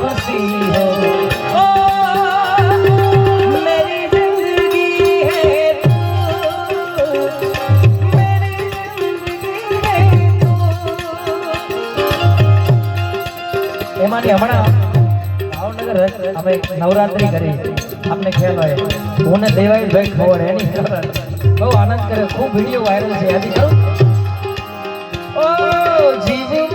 खुशी हो। ओ मेरी जिंदगी है तू, मेरी जिंदगी है तू। એમાંની હમણાં ભાવનગર અમે નવરાત્રી કરી, આપને ખ્યાલ હોય, હું ને દેવાઈ ભાઈ ખબર એની કારણ બહુ આનંદ કરે, ખૂબ વિડીયો વાયરલ છે. હજી કરું ઓ જીવી